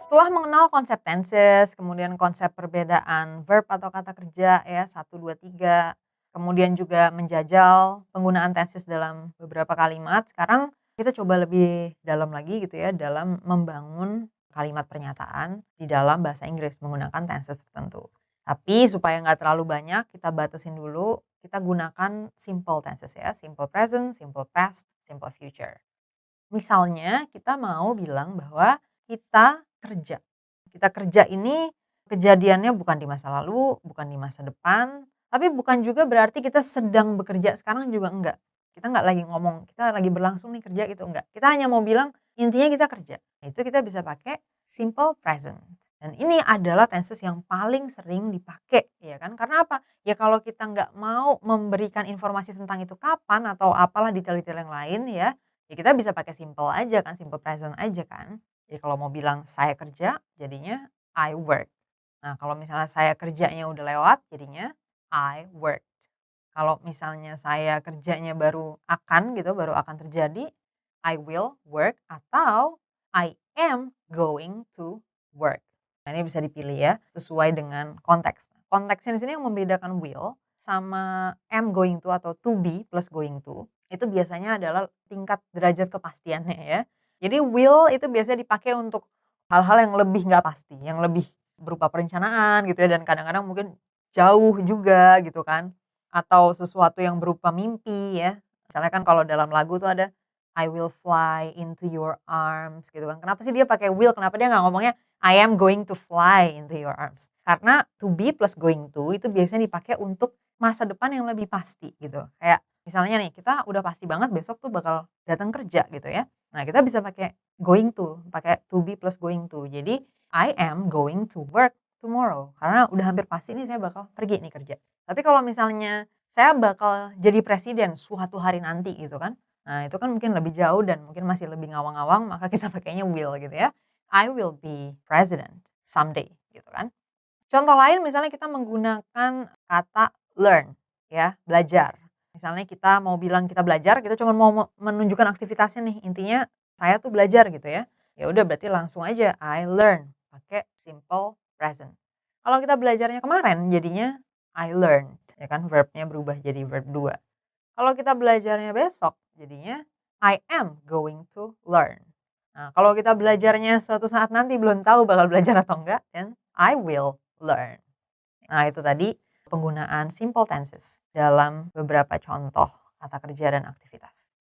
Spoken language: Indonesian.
Setelah mengenal konsep tenses, kemudian konsep perbedaan verb atau kata kerja ya, satu 2 3, kemudian juga menjajal penggunaan tenses dalam beberapa kalimat, sekarang kita coba lebih dalam lagi gitu ya, dalam membangun kalimat pernyataan di dalam bahasa Inggris menggunakan tenses tertentu. Tapi supaya nggak terlalu banyak, kita batasin dulu, kita gunakan simple tenses ya, simple present, simple past, simple future. Misalnya kita mau bilang bahwa kita kerja. Kita kerja ini kejadiannya bukan di masa lalu, bukan di masa depan, tapi bukan juga berarti kita sedang bekerja sekarang juga enggak. Kita enggak lagi ngomong, kita lagi berlangsung nih kerja gitu, enggak. Kita hanya mau bilang intinya kita kerja. Nah, itu kita bisa pakai simple present. Dan ini adalah tenses yang paling sering dipakai, ya kan? Karena apa? Ya kalau kita nggak mau memberikan informasi tentang itu kapan atau apalah detail-detail yang lain ya, ya kita bisa pakai simple aja kan, simple present aja kan. Jadi kalau mau bilang saya kerja, jadinya I work. Nah, kalau misalnya saya kerjanya udah lewat, jadinya I worked. Kalau misalnya saya kerjanya baru akan gitu, baru akan terjadi, I will work atau I am going to work. Nah, ini bisa dipilih ya, sesuai dengan konteks. Konteksnya di sini yang membedakan will sama am going to atau to be plus going to, itu biasanya adalah tingkat derajat kepastiannya ya. Jadi will itu biasanya dipakai untuk hal-hal yang lebih nggak pasti, yang lebih berupa perencanaan gitu ya dan kadang-kadang mungkin jauh juga gitu kan. Atau sesuatu yang berupa mimpi ya. Misalnya kan kalau dalam lagu tuh ada I will fly into your arms gitu kan. Kenapa sih dia pakai will? Kenapa dia nggak ngomongnya I am going to fly into your arms? Karena to be plus going to itu biasanya dipakai untuk masa depan yang lebih pasti gitu. Kayak misalnya nih kita udah pasti banget besok tuh bakal datang kerja gitu ya. Nah, kita bisa pakai going to, pakai to be plus going to. Jadi I am going to work tomorrow karena udah hampir pasti nih saya bakal pergi nih kerja. Tapi kalau misalnya saya bakal jadi presiden suatu hari nanti gitu kan. Nah, itu kan mungkin lebih jauh dan mungkin masih lebih ngawang-ngawang, maka kita pakainya will gitu ya. I will be president someday gitu kan. Contoh lain misalnya kita menggunakan kata learn ya, belajar. Misalnya kita mau bilang kita belajar, kita cuma mau menunjukkan aktivitasnya nih, intinya saya tuh belajar gitu ya. Ya udah berarti langsung aja I learn pakai simple present. Kalau kita belajarnya kemarin jadinya I learned ya kan verbnya berubah jadi verb 2. Kalau kita belajarnya besok jadinya I am going to learn. Nah, kalau kita belajarnya suatu saat nanti belum tahu bakal belajar atau enggak, then I will learn. Nah, itu tadi penggunaan simple tenses dalam beberapa contoh kata kerja dan aktivitas.